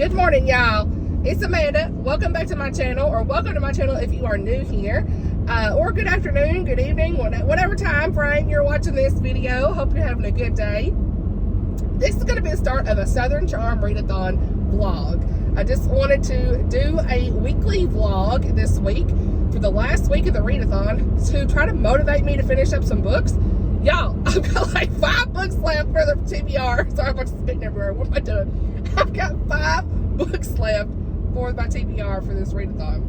Good morning, y'all. It's Amanda. Welcome back to my channel, or welcome to my channel if you are new here. Or good afternoon, good evening, whatever time frame you're watching this video. Hope you're having a good day. This is going to be the start of a Southern Charm Readathon vlog. I just wanted to do a weekly vlog this week for the last week of the Readathon to try to motivate me to finish up some books. Y'all, I've got like 5 books left for the TBR. Sorry if I'm spitting everywhere. What am I doing? I've got 5 books left for my TBR for this Readathon.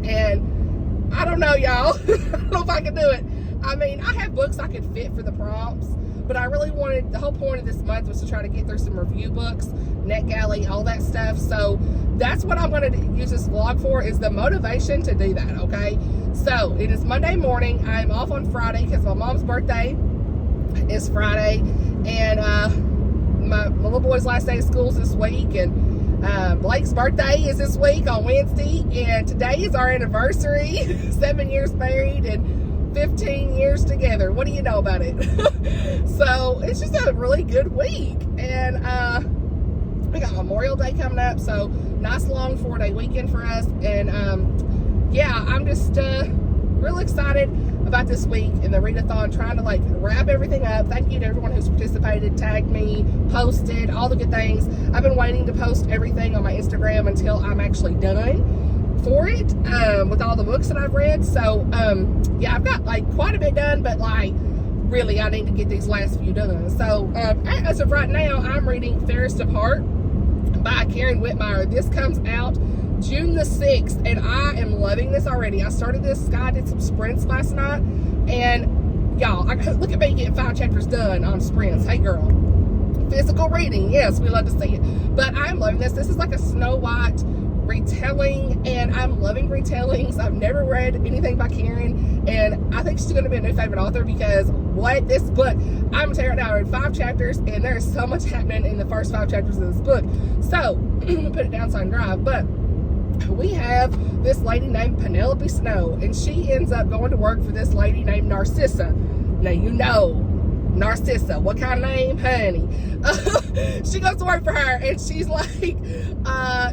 And I don't know, y'all. I don't know if I can do it. I mean, I have books I could fit for the prompts, but I really wanted, the whole point of this month was to try to get through some review books, NetGalley, all that stuff. So that's what I'm going to use this vlog for, is the motivation to do that, okay? So it is Monday morning. I'm off on Friday because my mom's birthday is Friday, and my little boy's last day of school is this week, and Blake's birthday is this week on Wednesday, and today is our anniversary. 7 years married and 15 years together. What do you know about it? So it's just a really good week, and we got Memorial Day coming up, so nice long 4-day weekend for us. And yeah, I'm just real excited about this week in the Readathon, trying to like wrap everything up. Thank you to everyone who's participated, tagged me, posted, all the good things. I've been waiting to post everything on my Instagram until I'm actually done for it, with all the books that I've read. So yeah, I've got like quite a bit done, but like really I need to get these last few done. So as of right now, I'm reading Fairest of Hauck by Witemeyer. This comes out June the 6th, and I am loving this already. I started this, Sky did some sprints last night, and y'all, look at me getting 5 chapters done on sprints. Hey girl, physical reading, yes, we love to see it. But I'm loving this. This is like a Snow White retelling, and I'm loving retellings. I've never read anything by Karen, and I think she's going to be a new favorite author, because what this book, I'm tearing out. I read 5 chapters, and there's so much happening in the first 5 chapters of this book. So put it down so I can drive. But we have this lady named Penelope Snow, and she ends up going to work for this lady named Narcissa. Now, you know Narcissa, what kind of name, honey? She goes to work for her, and she's like,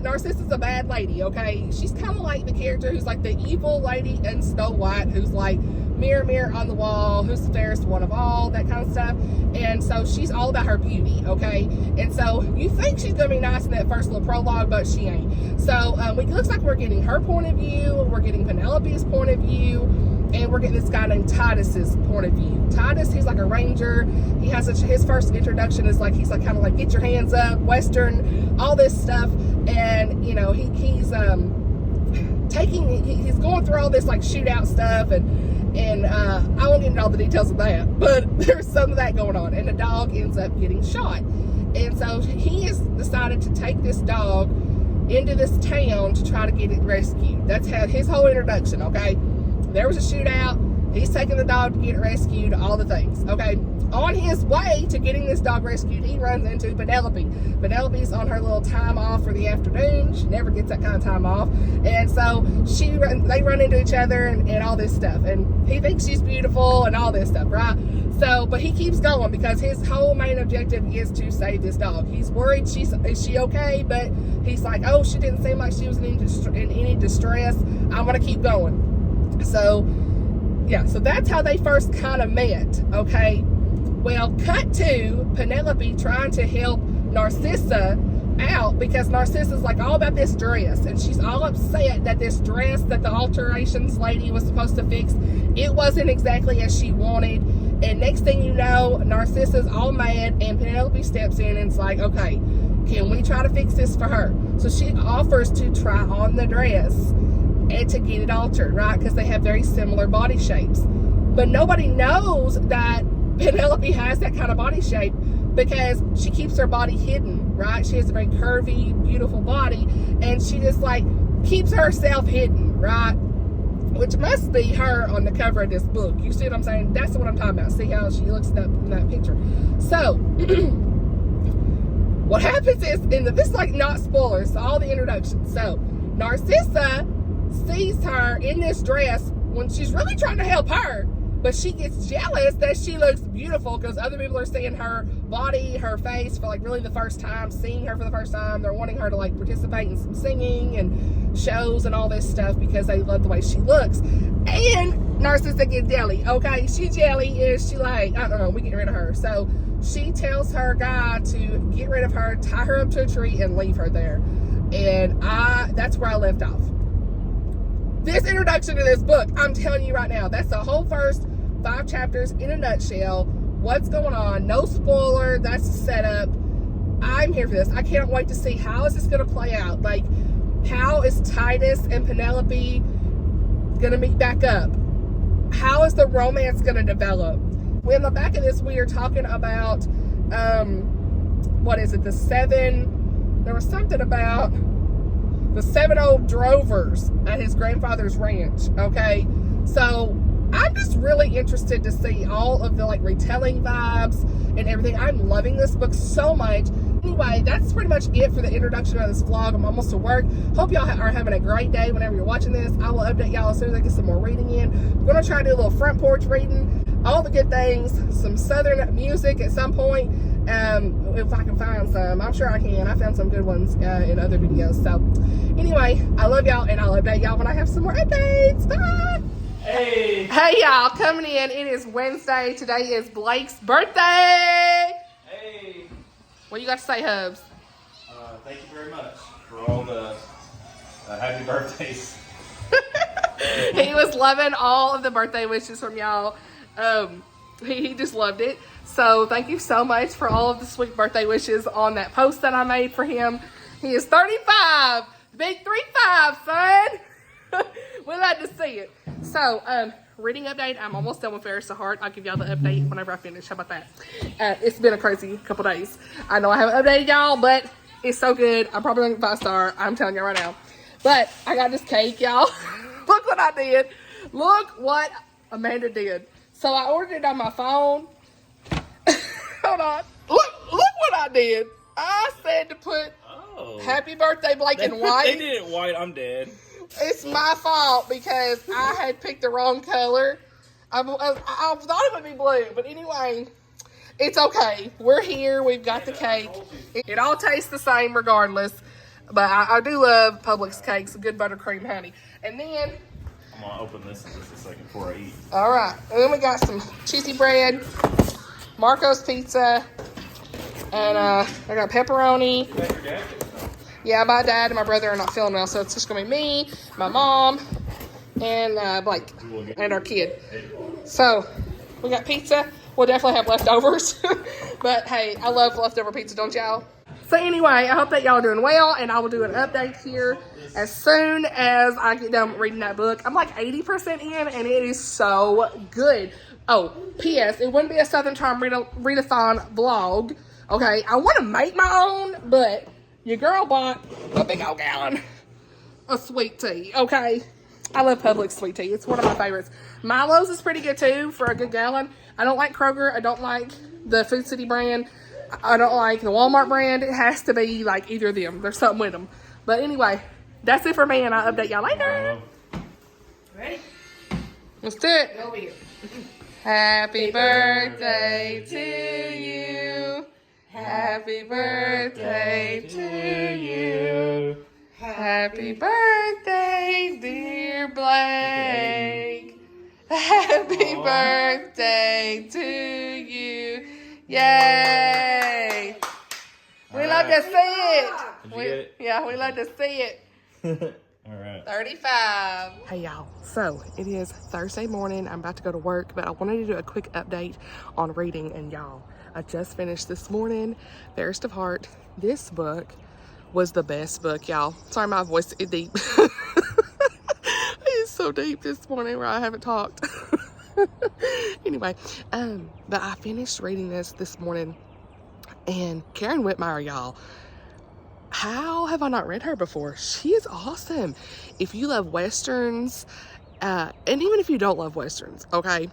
Narcissa's a bad lady, okay? She's kind of like the character who's like the evil lady in Snow White, who's like, mirror, mirror on the wall, who's the fairest one of all, that kind of stuff. And so she's all about her beauty, okay? And so you think she's gonna be nice in that first little prologue, but she ain't. So it looks like we're getting her point of view, we're getting Penelope's point of view, and we're getting this guy named Titus's point of view. Titus, he's like a ranger. He has his first introduction is like, he's like kind of like get your hands up, Western, all this stuff. And you know, he's going through all this like shootout stuff, and I won't get into all the details of that, but there's some of that going on, and the dog ends up getting shot. And so he has decided to take this dog into this town to try to get it rescued. That's how his whole introduction, okay? There was a shootout, he's taking the dog to get it rescued, all the things, okay? On his way to getting this dog rescued, he runs into Penelope. Penelope's on her little time off for the afternoon. She never gets that kind of time off. And so they run into each other and all this stuff. And he thinks she's beautiful and all this stuff, right? So, but he keeps going because his whole main objective is to save this dog. He's worried, is she okay? But he's like, oh, she didn't seem like she was in any distress. I'm going to keep going. So, yeah, so that's how they first kind of met, okay? Well, cut to Penelope trying to help Narcissa out, because Narcissa's like all about this dress, and she's all upset that this dress that the alterations lady was supposed to fix, it wasn't exactly as she wanted. And next thing you know, Narcissa's all mad, and Penelope steps in and it's like, okay, can we try to fix this for her? So she offers to try on the dress and to get it altered, right? Because they have very similar body shapes. But nobody knows that Penelope has that kind of body shape, because she keeps her body hidden, right? She has a very curvy, beautiful body, and she just like keeps herself hidden, right? Which must be her on the cover of this book. You see what I'm saying? That's what I'm talking about. See how she looks up in that picture. So what happens is, this is like not spoilers, so all the introductions. So Narcissa sees her in this dress when she's really trying to help her, but she gets jealous that she looks beautiful because other people are seeing her body, her face for like really the first time, seeing her for the first time. They're wanting her to like participate in some singing and shows and all this stuff because they love the way she looks. And narcissistic is jelly, okay? She jelly is she like, I don't know, we get rid of her. So she tells her guy to get rid of her, tie her up to a tree, and leave her there. And that's where I left off. This introduction to this book, I'm telling you right now, that's the whole first 5 chapters in a nutshell. What's going on? No spoiler. That's the setup. I'm here for this. I can't wait to see how is this going to play out. Like, how is Titus and Penelope going to meet back up? How is the romance going to develop? In the back of this, we are talking about, what is it? There was something about the 7 old drovers at his grandfather's ranch. Okay. So I'm just really interested to see all of the like retelling vibes and everything. I'm loving this book so much. Anyway, that's pretty much it for the introduction of this vlog. I'm almost to work. Hope y'all are having a great day whenever you're watching this. I will update y'all as soon as I get some more reading in. I'm going to try to do a little front porch reading, all the good things, some southern music at some point. If I can find some. I'm sure I can. I found some good ones in other videos. So anyway, I love y'all and I'll update y'all when I have some more updates. Bye! Hey y'all, coming in. It is Wednesday. Today is Blake's birthday. Hey. What you got to say, Hubs? Thank you very much for all the happy birthdays. He was loving all of the birthday wishes from y'all. He just loved it. So thank you so much for all of the sweet birthday wishes on that post that I made for him. He is 35. Big 35, son. We like to see it. So, reading update. I'm almost done with Fairest to Hauck. I'll give y'all the update whenever I finish. How about that? It's been a crazy couple days. I know I haven't updated y'all, but it's so good. I'm probably going to get 5-star. I'm telling y'all right now. But I got this cake, y'all. Look what I did. Look what Amanda did. So I ordered it on my phone. Hold on. Look what I did. I said to put happy birthday Blake in white. They did it white. I'm dead. It's my fault because I had picked the wrong color. I thought it would be blue, but anyway, it's okay. We're here. We've got the cake. It all tastes the same regardless, but I do love Publix cakes, good buttercream honey. And then I'm gonna open this in just a second before I eat. all right, and then we got some cheesy bread, Marco's pizza, and I got pepperoni. Yeah, my dad and my brother are not feeling well, so it's just gonna be me, my mom, and Blake, and our kid. So we got pizza. We'll definitely have leftovers, but hey, I love leftover pizza, don't y'all? So anyway, I hope that y'all are doing well, and I will do an update here as soon as I get done reading that book. I'm like 80% in, and it is so good. Oh, P.S. It wouldn't be a Southern Charm Readathon vlog. Okay, I want to make my own, but your girl bought a big old gallon of sweet tea, okay? I love Publix sweet tea. It's one of my favorites. Milo's is pretty good, too, for a good gallon. I don't like Kroger. I don't like the Food City brand. I don't like the Walmart brand. It has to be, like, either of them. There's something with them. But anyway, that's it for me, and I'll update y'all later. Ready? Let's do it. Over here. Happy birthday to you. Happy birthday to you. Happy birthday, dear Blake. Happy birthday to you. Yay. We love to see it. Did you get it? Yeah, we love to see it. All right. 35. Hey y'all, so it is Thursday morning. I'm about to go to work, but I wanted to do a quick update on reading. And y'all, I just finished this morning Fairest of Hauck. This book was the best book, y'all. Sorry, my voice is deep. It's so deep this morning where I haven't talked. Anyway, but I finished reading this morning, and Karen Witemeyer, y'all. How have I not read her before? She is awesome. If you love Westerns, and even if you don't love Westerns, okay,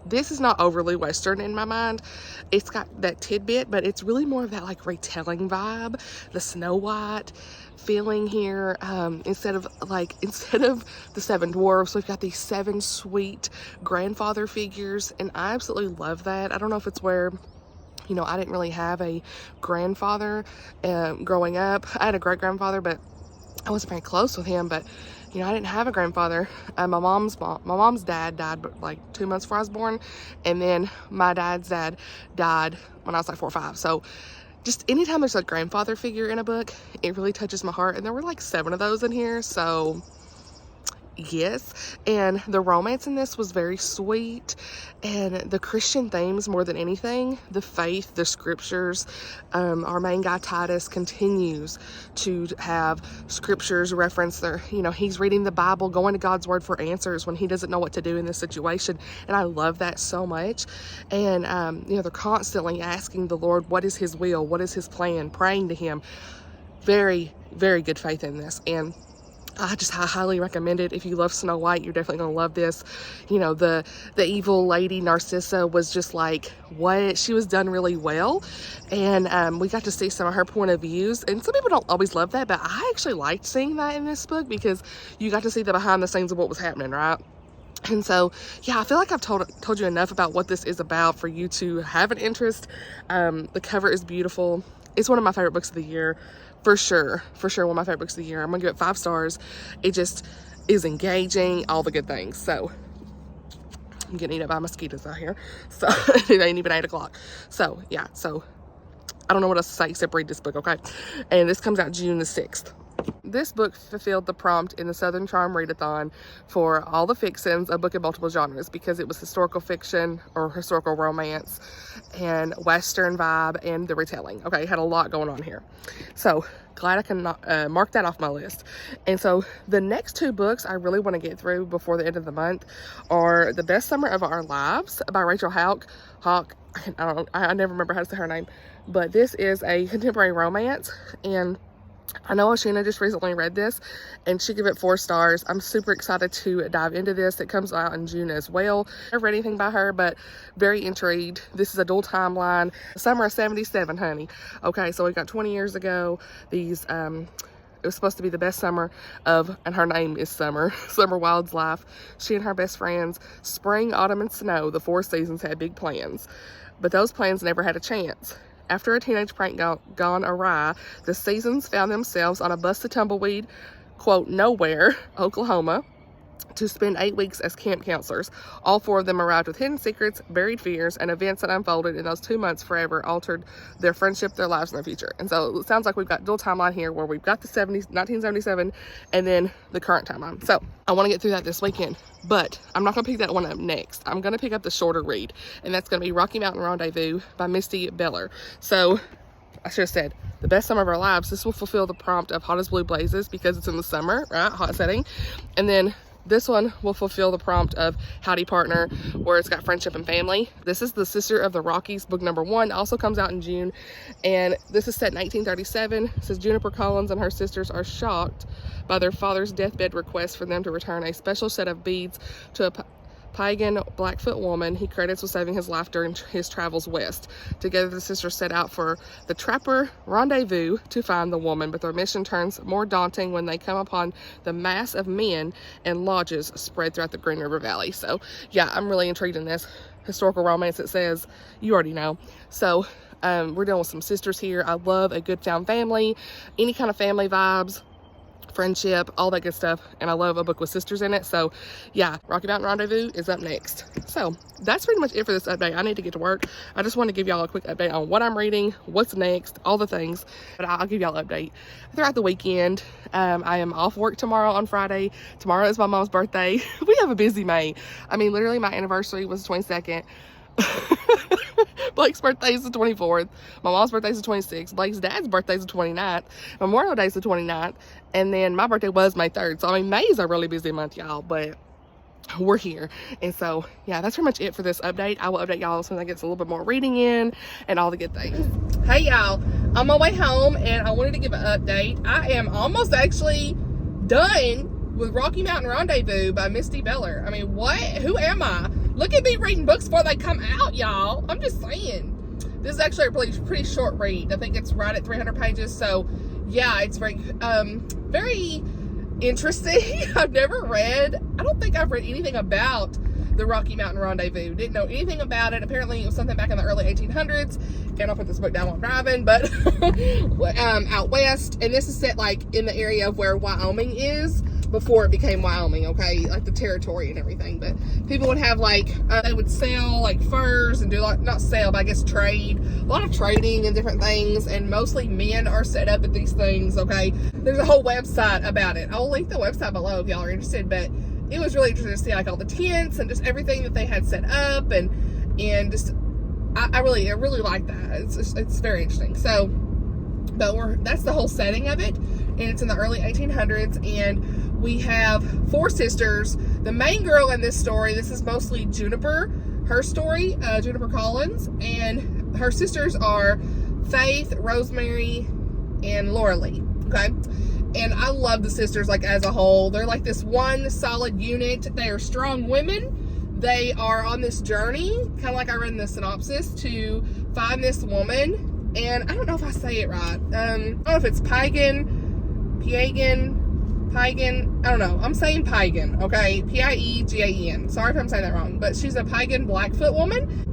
this is not overly Western in my mind. It's got that tidbit, but it's really more of that like retelling vibe, the Snow White feeling here. Instead of the 7 dwarfs, we've got these 7 sweet grandfather figures, and I absolutely love that. I don't know if it's where You know, I didn't really have a grandfather growing up. I had a great-grandfather, but I wasn't very close with him. But, you know, I didn't have a grandfather. My mom's dad died like 2 months before I was born. And then my dad's dad died when I was like 4 or 5. So just anytime there's a grandfather figure in a book, it really touches my heart. And there were like 7 of those in here. So yes, and the romance in this was very sweet, and the Christian themes more than anything, the faith, the scriptures. Our main guy Titus continues to have scriptures reference there. You know, he's reading the Bible, going to God's word for answers when he doesn't know what to do in this situation, and I love that so much. And you know, they're constantly asking the Lord, what is his will, what is his plan, praying to him. Very, very good faith in this, and I highly recommend it. If you love Snow White, you're definitely gonna love this. You know, the evil lady Narcissa was just like, what? She was done really well, and we got to see some of her point of views. And some people don't always love that, but I actually liked seeing that in this book because you got to see the behind the scenes of what was happening, right? And so, yeah, I feel like I've told you enough about what this is about for you to have an interest. The cover is beautiful. It's one of my favorite books of the year. For sure, one of my favorite books of the year. I'm gonna give it 5 stars. It just is engaging, all the good things. So I'm getting eaten up by mosquitoes out here. So it ain't even 8 o'clock. So yeah, so I don't know what else to say except read this book, okay? And this comes out June the 6th. This book fulfilled the prompt in the Southern Charm Readathon for all the Fixins, a book in multiple genres, because it was historical fiction or historical romance and Western vibe and the retelling. Okay, it had a lot going on here. So glad I can mark that off my list. And so the next 2 books I really want to get through before the end of the month are The Best Summer of Our Lives by Rachel Hauck. I never remember how to say her name, but this is a contemporary romance, and I know Oshina just recently read this and she gave it 4 stars. I'm super excited to dive into this. It comes out in June as well. I haven't read anything by her, but very intrigued. This is a dual timeline. Summer of 77, honey. Okay, so we got 20 years ago. These, it was supposed to be the best summer of, and her name is Summer, Summer Wild's life. She and her best friends, spring, autumn, and snow, the 4 seasons, had big plans. But those plans never had a chance. After a teenage prank gone awry, the Seasons found themselves on a busted tumbleweed, quote, nowhere, Oklahoma, to spend 8 weeks as camp counselors. All 4 of them arrived with hidden secrets, buried fears, and events that unfolded in those 2 months forever altered their friendship, their lives, and their future. And so it sounds like we've got dual timeline here where we've got the 1977 and then the current timeline. So I want to get through that this weekend, but I'm not going to pick that one up next. I'm going to pick up the shorter read, and that's going to be Rocky Mountain Rendezvous by Misty Beller. So I should have said, The Best Summer of Our Lives. This will fulfill the prompt of Hot as Blue Blazes because it's in the summer, right? Hot setting. And then this one will fulfill the prompt of Howdy Partner, where it's got friendship and family. This is The Sister of the Rockies, book number 1. Also comes out in June. And this is set in 1837. It says Juniper Collins and her sisters are shocked by their father's deathbed request for them to return a special set of beads to a pagan Blackfoot woman he credits with saving his life during his travels west. Together, the sisters set out for the Trapper Rendezvous to find the woman, but their mission turns more daunting when they come upon the mass of men and lodges spread throughout the Green River Valley. So yeah, I'm really intrigued in this historical romance. It says, you already know. So we're dealing with some sisters here. I love a good found family, any kind of family vibes, friendship, all that good stuff, and I love a book with sisters in it. So yeah, Rocky Mountain Rendezvous is up next. So that's pretty much it for this update. I need to get to work. I just want to give y'all a quick update on what I'm reading, what's next, all the things, but I'll give y'all an update throughout the weekend. I am off work tomorrow on Friday. Tomorrow is my mom's birthday. We have a busy May. I mean, literally my anniversary was the 22nd. Blake's birthday is the 24th. My mom's birthday is the 26th. Blake's dad's birthday is the 29th. Memorial Day is the 29th. And then my birthday was May 3rd. So, I mean, May is a really busy month, y'all. But we're here. And so, yeah, that's pretty much it for this update. I will update y'all as soon as I get a little bit more reading in and all the good things. Hey, y'all. On my way home, and I wanted to give an update. I am almost actually done with Rocky Mountain Rendezvous by Misty Beller. I mean, what? Who am I? Look at me reading books before they come out, y'all. I'm just saying. This is actually a pretty short read. I think it's right at 300 pages. So, yeah, it's very interesting. I don't think I've read anything about the Rocky Mountain Rendezvous. Didn't know anything about it. Apparently it was something back in the early 1800s. And I'll put this book down while I'm driving, but out west. And this is set like in the area of where Wyoming is before it became Wyoming, okay? Like the territory and everything. But people would have like, they would sell like furs and do like, not sell, but I guess trade. A lot of trading and different things. And mostly men are set up at these things, okay? There's a whole website about it. I'll link the website below if y'all are interested, but it was really interesting to see like all the tents and just everything that they had set up, and just I really like that. It's very interesting. So, but that's the whole setting of it, and it's in the early 1800s, and we have 4 sisters. The main girl in this story, this is mostly Juniper, her story, Juniper Collins, and her sisters are Faith, Rosemary, and Laura Lee. Okay. And I love the sisters, like, as a whole. They're like this one solid unit. They are strong women. They are on this journey, kind of like I read in the synopsis, to find this woman. And I don't know if I say it right. I don't know if it's Pagan. I don't know. I'm saying Pagan, okay? Piegan. Sorry if I'm saying that wrong. But she's a Pagan Blackfoot woman.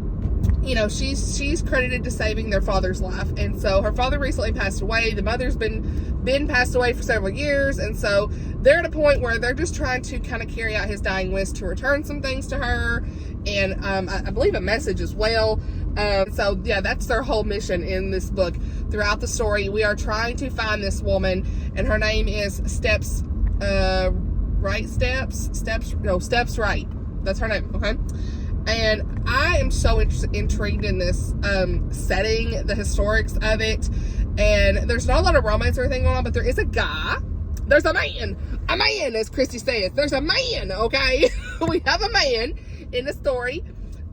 You know, she's credited to saving their father's life. And so her father recently passed away. The mother's been passed away for several years, and so they're at a point where they're just trying to kind of carry out his dying wish to return some things to her, and I believe a message as well. So yeah, that's their whole mission in this book. Throughout the story, we are trying to find this woman, and her name is Steps Right. That's her name. Okay. And I am so intrigued in this setting, the historics of it. And there's not a lot of romance or anything going on, but there is a guy. There's a man, as Christy says. There's a man, okay? We have a man in the story.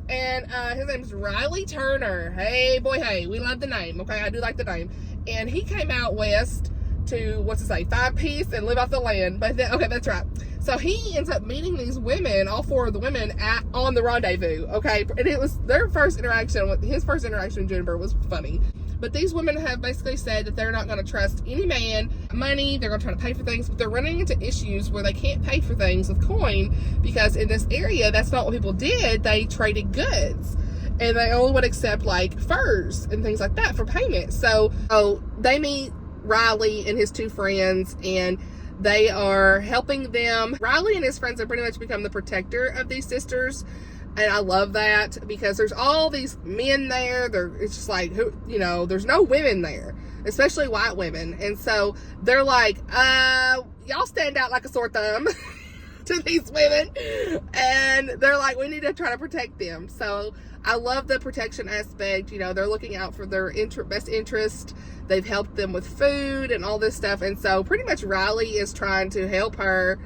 And his name's Riley Turner. Hey, boy, hey. We love the name, okay? I do like the name. And he came out west to, find peace and live off the land. But then, okay, that's right. So he ends up meeting these women, all 4 of the women, on the rendezvous, okay? And it was his first interaction with Juniper was funny. But these women have basically said that they're not going to trust any man, money, they're going to try to pay for things, but they're running into issues where they can't pay for things with coin, because in this area, that's not what people did. They traded goods, and they only would accept like furs and things like that for payment. So they meet Riley and his 2 friends, and they are helping them. Riley and his friends have pretty much become the protector of these sisters. And I love that, because there's all these men there. It's just like, there's no women there, especially white women. And so they're like, y'all stand out like a sore thumb to these women. And they're like, we need to try to protect them. So I love the protection aspect. They're looking out for their best interest. They've helped them with food and all this stuff. And so pretty much Riley is trying to help her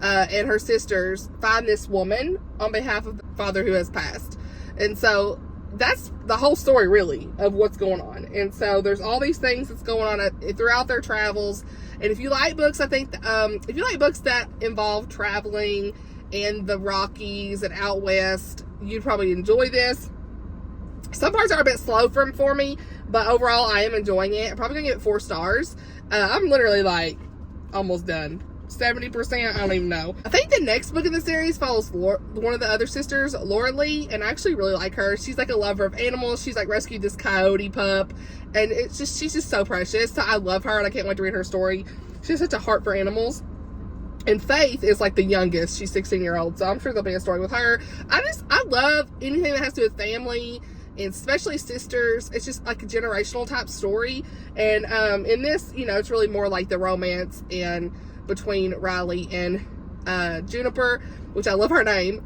and her sisters find this woman on behalf of the father who has passed. And so that's the whole story, really, of what's going on. And so there's all these things that's going on throughout their travels. And if you like books, I think if you like books that involve traveling and the Rockies and out west, you'd probably enjoy this. Some parts are a bit slow for me, but overall I am enjoying it. I'm probably gonna give it 4 stars. I'm literally like almost done. 70%, I don't even know. I think the next book in the series follows one of the other sisters, Laura Lee, and I actually really like her. She's like a lover of animals. She's like rescued this coyote pup, and she's just so precious. So I love her, and I can't wait to read her story. She has such a heart for animals. And Faith is like the youngest. She's 16-year-old, so I'm sure there'll be a story with her. I love anything that has to do with family, and especially sisters. It's just like a generational type story. And in this, it's really more like the romance and between Riley and Juniper, which I love her name,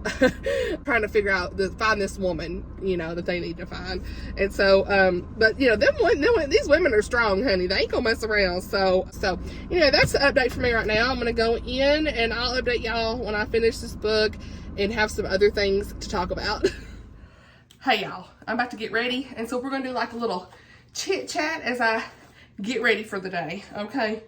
trying to figure out find this woman, that they need to find. And so, but these women are strong, honey. They ain't gonna mess around. So that's the update for me right now. I'm gonna go in and I'll update y'all when I finish this book and have some other things to talk about. Hey y'all, I'm about to get ready, and so we're gonna do like a little chit chat as I get ready for the day. Okay.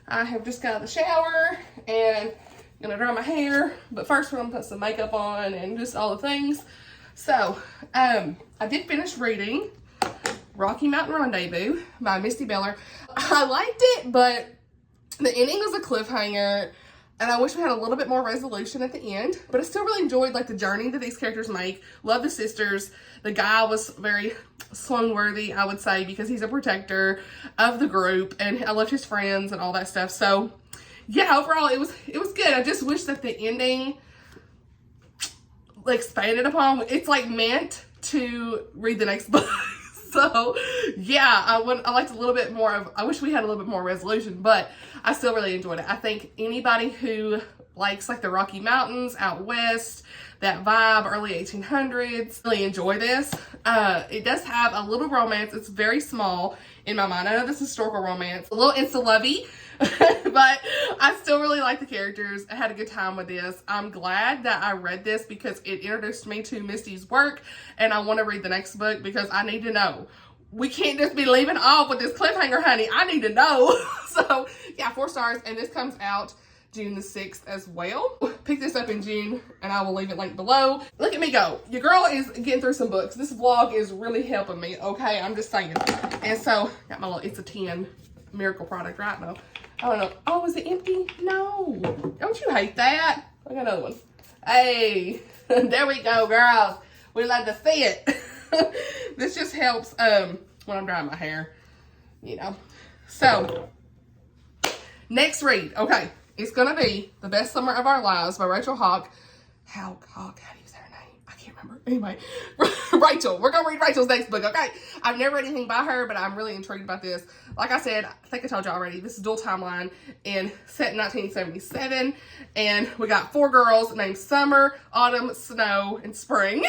I have just got out of the shower and I'm gonna dry my hair, but first we're gonna put some makeup on and just all the things. So, I did finish reading Rocky Mountain Rendezvous by Misty Beller. I liked it, but the ending was a cliffhanger. And I wish we had a little bit more resolution at the end. But I still really enjoyed like the journey that these characters make. Love the sisters. The guy was very Sloan-worthy, I would say, because he's a protector of the group. And I loved his friends and all that stuff. So yeah, overall it was good. I just wish that the ending like expanded upon. It's like meant to read the next book. So yeah, I liked a little bit more of, I wish we had a little bit more resolution, but I still really enjoyed it. I think anybody who likes like the Rocky Mountains out west, that vibe, early 1800s, really enjoy this. It does have a little romance. It's very small in my mind. I know this is historical romance, a little insta-lovey, but I still really like the characters. I had a good time with this. I'm glad that I read this because it introduced me to Misty's work, and I want to read the next book because I need to know. We can't just be leaving off with this cliffhanger, honey. I need to know. So yeah, 4 stars, and this comes out June the 6th as well. Pick this up in June, and I will leave it linked below. Look at me go. Your girl is getting through some books. This vlog is really helping me, okay? I'm just saying. And so, got my little It's a 10 miracle product right now. I don't know. Oh, is it empty? No. Don't you hate that? I got another one. Hey, there we go, girls. We love to see it. This just helps when I'm drying my hair, you know. So, next read. Okay. It's going to be The Best Summer of Our Lives by Rachel Hauck. Hauck, how do you say her name? I can't remember. Anyway, Rachel. We're going to read Rachel's next book, okay? I've never read anything by her, but I'm really intrigued about this. Like I said, I think I told you already, this is dual timeline and set in 1977. And we got 4 girls named Summer, Autumn, Snow, and Spring.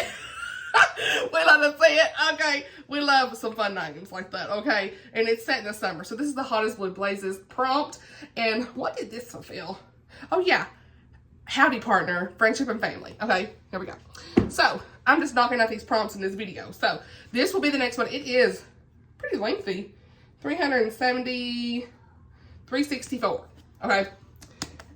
We love to see it. Okay. We love some fun names like that. Okay. And it's set in the summer. So this is the Hottest Blue Blazes prompt. And what did this fulfill? Oh yeah. Howdy partner, friendship and family. Okay. Here we go. So I'm just knocking out these prompts in this video. So this will be the next one. It is pretty lengthy. 370, 364. Okay.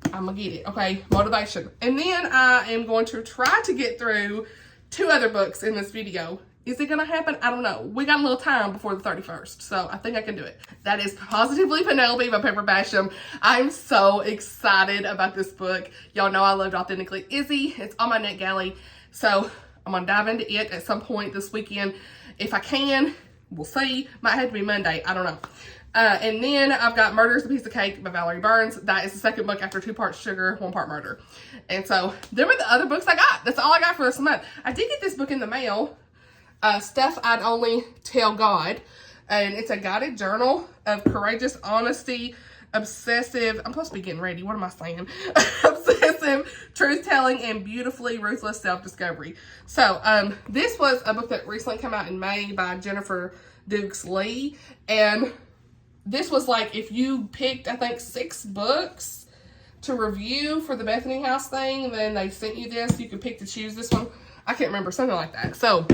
I'm gonna get it. Okay. Motivation. And then I am going to try to get through 2 other books in this video. Is it gonna happen? I don't know. We got a little time before the 31st, so I think I can do it. That is Positively Penelope by Pepper Basham. I'm so excited about this book. Y'all know I loved Authentically Izzy. It's on my NetGalley, so I'm gonna dive into it at some point this weekend. If I can, we'll see. Might have to be Monday, I don't know. And then I've got Murder's a Piece of Cake by Valerie Burns. That is the second book after 2 parts sugar, 1 part murder. And so them are the other books I got. That's all I got for this month. I did get this book in the mail. Stuff I'd Only Tell God. And it's a guided journal of courageous honesty, obsessive, I'm supposed to be getting ready. What am I saying? Obsessive truth-telling and beautifully ruthless self-discovery. So this was a book that recently came out in May by Jennifer Dukes Lee. And this was like, if you picked, I think, 6 books to review for the Bethany House thing, then they sent you this. You could pick to choose this one. I can't remember, something like that. So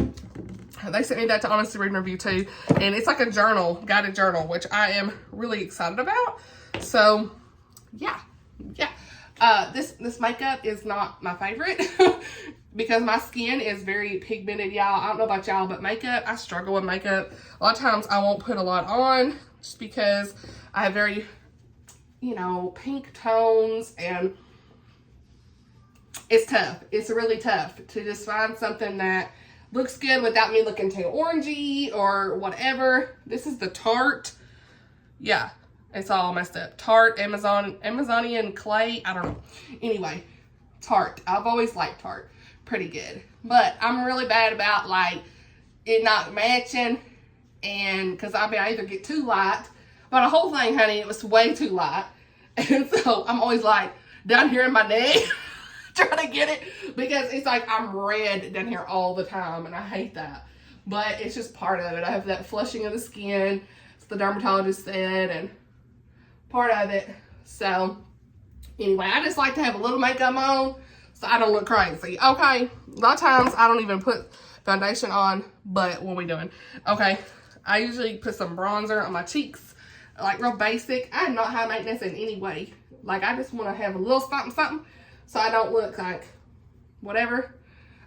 they sent me that to Honestly Read and Review too. And it's like a journal, guided journal, which I am really excited about. So yeah. This makeup is not my favorite because my skin is very pigmented, y'all. I don't know about y'all, but makeup, I struggle with makeup. A lot of times I won't put a lot on just because I have very, you know, pink tones, and it's tough. It's really tough to just find something that looks good without me looking too orangey or whatever. This is the Tarte. Yeah, it's all messed up. Tarte, Amazonian clay. I don't know. Anyway, Tarte. I've always liked Tarte. Pretty good. But I'm really bad about like it not matching, and because I either get too light, but the whole thing, honey, it was way too light. And so I'm always like down here in my neck trying to get it because it's like I'm red down here all the time, and I hate that. But it's just part of it. I have that flushing of the skin, as the dermatologist said, and part of it. So anyway, I just like to have a little makeup on so I don't look crazy. Okay, a lot of times I don't even put foundation on, but what are we doing? Okay, I usually put some bronzer on my cheeks, like real basic. I am not high maintenance in any way. Like I just want to have a little something so I don't look like whatever.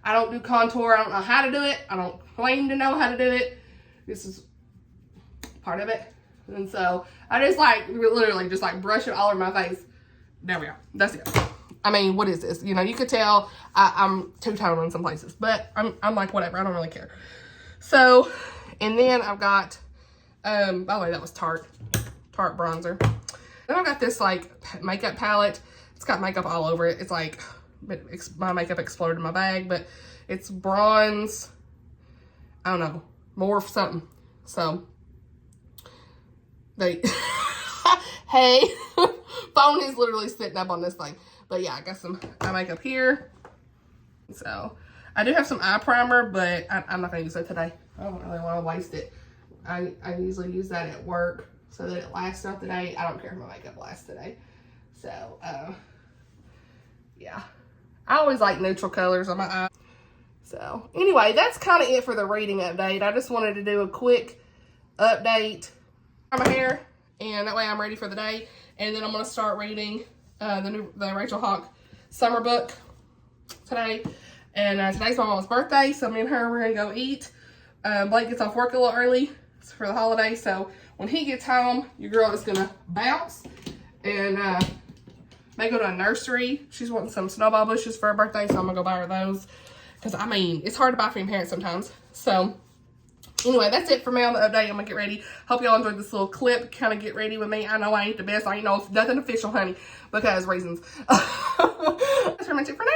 I don't do contour. I don't know how to do it. I don't claim to know how to do it. This is part of it. And so I just like literally just like brush it all over my face There we go. That's it. I mean, what is this? You know, you could tell I'm two-tone in some places, but I'm like, whatever. I don't really care. So, and then I've got, by the way, that was Tarte bronzer. Then I've got this, like, makeup palette. It's got makeup all over it. It's like, my makeup exploded in my bag, but it's bronze, I don't know, morph something. So, hey, phone is literally sitting up on this thing. But yeah, I got some eye makeup here. So, I do have some eye primer, but I'm not going to use it today. I don't really want to waste it. I usually use that at work so that it lasts throughout the day. I don't care if my makeup lasts today. So, yeah. I always like neutral colors on my eye. So, anyway, that's kind of it for the reading update. I just wanted to do a quick update on my hair, and that way I'm ready for the day. And then I'm going to start reading the Rachel Hauck summer book today. And today's my mom's birthday, so me and her, we're going to go eat. Blake gets off work a little early for the holiday, so when he gets home, your girl is going to bounce and may go to a nursery. She's wanting some snowball bushes for her birthday, so I'm going to go buy her those. Because, I mean, it's hard to buy for your parents sometimes. So, anyway, that's it for me on the update. I'm going to get ready. Hope y'all enjoyed this little clip. Kind of get ready with me. I know I ain't the best. I ain't know nothing official, honey, because reasons. That's pretty much it for now.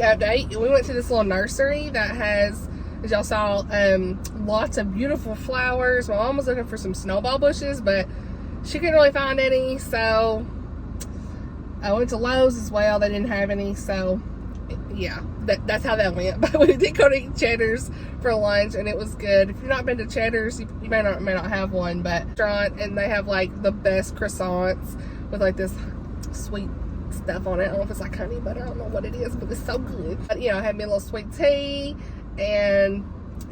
Update. We went to this little nursery that has, as y'all saw, lots of beautiful flowers. My mom was looking for some snowball bushes, but she couldn't really find any, so I went to Lowe's as well. They didn't have any, so yeah, that's how that went. But we did go to eat Cheddar's for lunch, and it was good. If you've not been to Cheddar's, you may not have one, but and they have like the best croissants with like this sweet stuff on it. I don't know if it's like honey butter. I don't know what it is, but it's so good. But, you know, I had me a little sweet tea and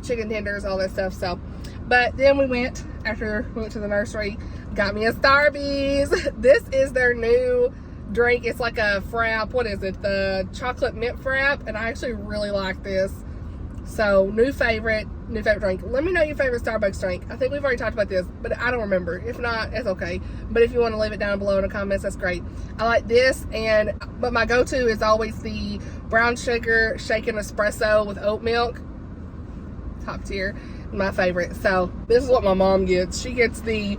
chicken tenders, all that stuff. So, but then we went, after we went to the nursery, got me a Starbies. This is their new drink. It's like a frap. What is it? The chocolate mint frap. And I actually really like this. So, new favorite drink. Let me know your favorite Starbucks drink. I think we've already talked about this, but I don't remember. If not, it's okay. But if you want to leave it down below in the comments, that's great. I like this, but my go-to is always the brown sugar shaken espresso with oat milk. Top tier. My favorite. So, this is what my mom gets. She gets the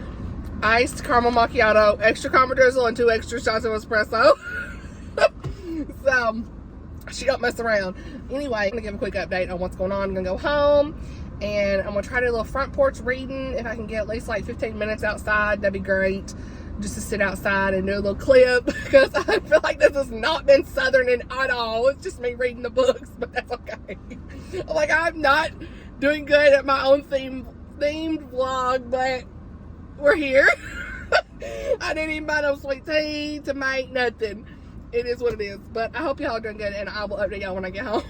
iced caramel macchiato, extra caramel drizzle, and 2 extra shots of espresso. So, she don't mess around. Anyway, I'm gonna give a quick update on what's going on. I'm gonna go home and I'm gonna try to do a little front porch reading. If I can get at least like 15 minutes outside, that'd be great. Just to sit outside and do a little clip, because I feel like this has not been Southern at all. It's just me reading the books, but that's okay. Like, I'm not doing good at my own themed vlog, but we're here. I didn't even buy no sweet tea to make nothing. It is what it is. But I hope y'all are doing good, and I will update y'all when I get home.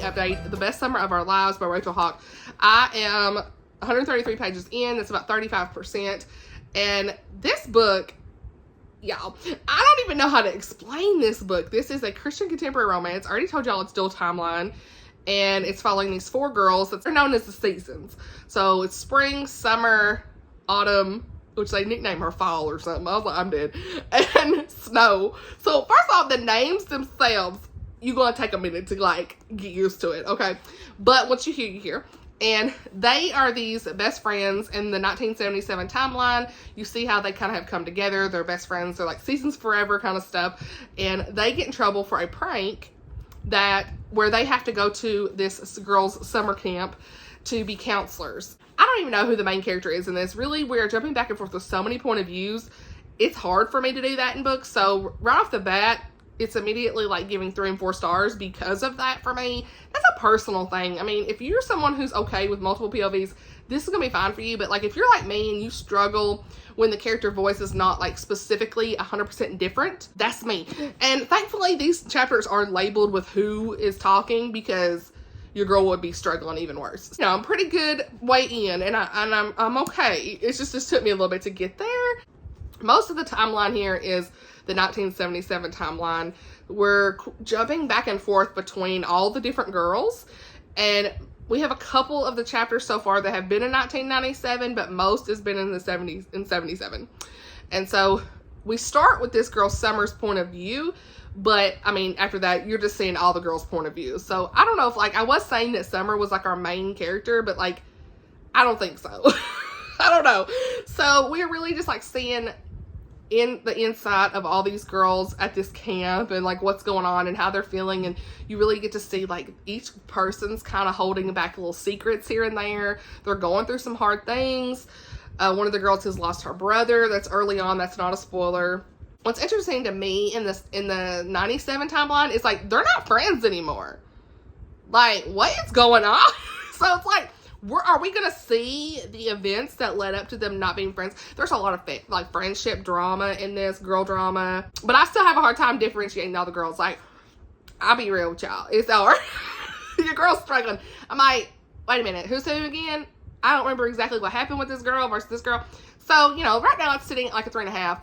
update. The Best Summer of Our Lives by Rachel Hauck. I am 133 pages in. That's about 35%. And this book, y'all, I don't even know how to explain this book. This is a Christian contemporary romance. I already told y'all it's dual timeline. And it's following these 4 girls that are known as the seasons. So it's spring, summer, autumn, which they nickname her fall or something. I was like, I'm dead. And snow. So first off, the names themselves, you're going to take a minute to like get used to it, okay? But once you hear, you hear. And they are these best friends in the 1977 timeline. You see how they kind of have come together. They're best friends. They're like seasons forever kind of stuff. And they get in trouble for a prank where they have to go to this girls' summer camp to be counselors. I don't even know who the main character is in this. Really, we're jumping back and forth with so many point of views. It's hard for me to do that in books. So right off the bat, it's immediately like giving 3 and 4 stars because of that for me. That's a personal thing. I mean, if you're someone who's okay with multiple POVs, this is going to be fine for you. But like if you're like me and you struggle when the character voice is not like specifically 100% different, that's me. And thankfully these chapters are labeled with who is talking because your girl would be struggling even worse. You know, I'm pretty good way in and I'm okay. It's just took me a little bit to get there. Most of the timeline here is the 1977 timeline. We're jumping back and forth between all the different girls, and we have a couple of the chapters so far that have been in 1997, but most has been in the 70s, in 77. And so we start with this girl Summer's point of view, but I mean, after that, you're just seeing all the girls' point of view. So I don't know if like, I was saying that Summer was like our main character, but like, I don't think so. I don't know. So we're really just like seeing in the inside of all these girls at this camp and like what's going on and how they're feeling, and you really get to see like each person's kind of holding back little secrets here and there. They're going through some hard things. One of the girls has lost her brother. That's early on. That's not a spoiler. What's interesting to me in the 97 timeline is like they're not friends anymore. Like what is going on? So it's like, are we gonna see the events that led up to them not being friends? There's a lot of like friendship drama in this, girl drama, but I still have a hard time differentiating all the girls. Like, I'll be real with y'all, it's hard. Your girl's struggling. I'm like, wait a minute, who's who again? I don't remember exactly what happened with this girl versus this girl. So, you know, right now it's sitting at like a 3.5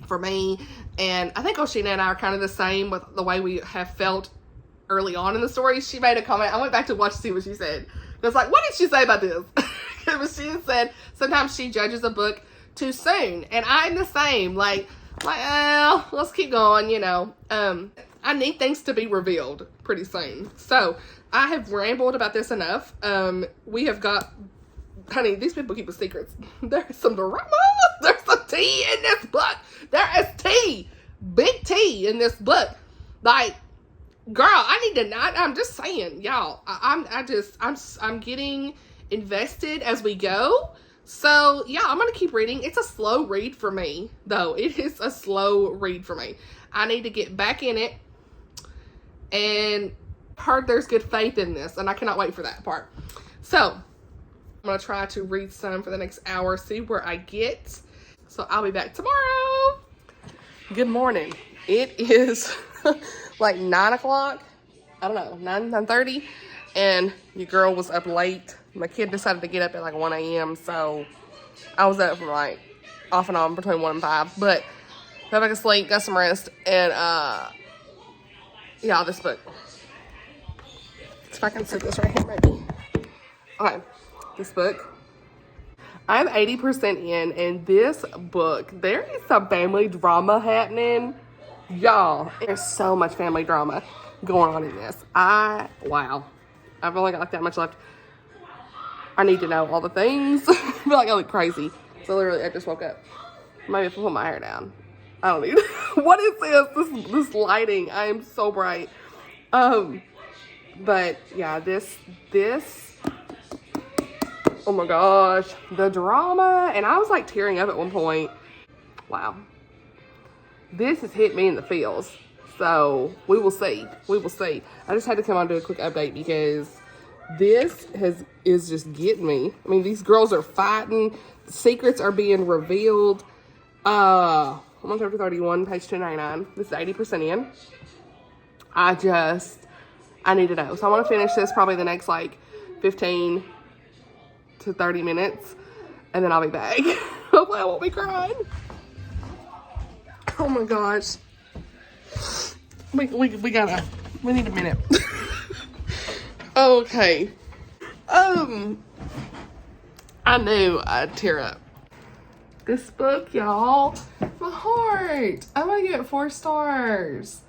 for me, and I think Oshina and I are kind of the same with the way we have felt early on in the story. She made a comment. I went back to watch to see what she said. I was like, what did she say about this? Because she said sometimes she judges a book too soon. And I'm the same. Like, well, let's keep going, you know. I need things to be revealed pretty soon. So, I have rambled about this enough. We have got, honey, these people keep the secrets. There's some drama. There's some tea in this book. There is tea. Big tea in this book. Like, girl, I need to not, I'm just saying, y'all, I'm getting invested as we go. So yeah, I'm going to keep reading. It's a slow read for me though. It is a slow read for me. I need to get back in it, and heard there's good faith in this, and I cannot wait for that part. So I'm going to try to read some for the next hour, see where I get. So I'll be back tomorrow. Good morning. It is like 9 o'clock, I don't know, 9:30, and your girl was up late. My kid decided to get up at like 1 a.m. so I was up from like off and on between 1 and 5, but got back to sleep, got some rest, and yeah, this book. If I can sit this right here, maybe. Okay, this book. I'm 80% in, and this book, there is some family drama happening. Y'all, there's so much family drama going on in this. Wow. I've only got like that much left. I need to know all the things. I feel like I look crazy. So literally, I just woke up. Maybe if I put my hair down. I don't need. What is this? This lighting. I am so bright. But yeah, this. Oh my gosh, the drama, and I was like tearing up at one point. Is this has hit me in the feels. So we will see. We will see. I just had to come on to a quick update because this is just getting me. I mean, these girls are fighting. Secrets are being revealed. I'm on chapter 31, page 299. This is 80% in. I need to know. So I'm going to finish this probably the next like 15 to 30 minutes. And then I'll be back. Hopefully I won't be crying. Oh my gosh. We need a minute. Okay. I knew I'd tear up. This book, y'all, my heart. I'm gonna give it 4 stars.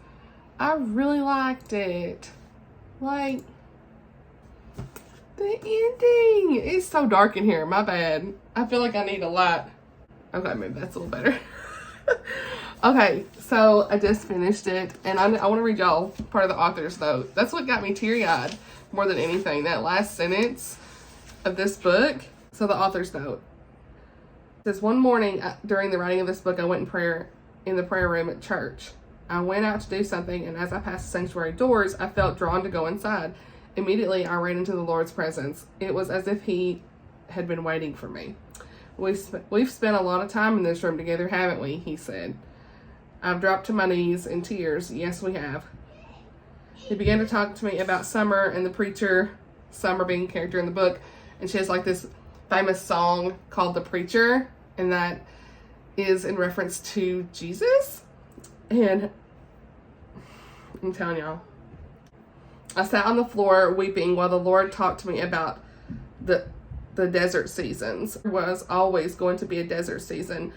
I really liked it. Like, the ending. It's so dark in here, my bad. I feel like I need a light. Okay, maybe that's a little better. Okay, so I just finished it, and I want to read y'all part of the author's note. That's what got me teary-eyed more than anything, that last sentence of this book. So the author's note says, one morning during the writing of this book, I went in the prayer room at church. I went out to do something, and as I passed the sanctuary doors, I felt drawn to go inside. Immediately, I ran into the Lord's presence. It was as if he had been waiting for me. We've spent a lot of time in this room together, haven't we? He said. I've dropped to my knees in tears. Yes, we have. He began to talk to me about Summer and the preacher, Summer being a character in the book, and she has like this famous song called The Preacher, and that is in reference to Jesus. And I'm telling y'all, I sat on the floor weeping while the Lord talked to me about the desert seasons. There was always going to be a desert season.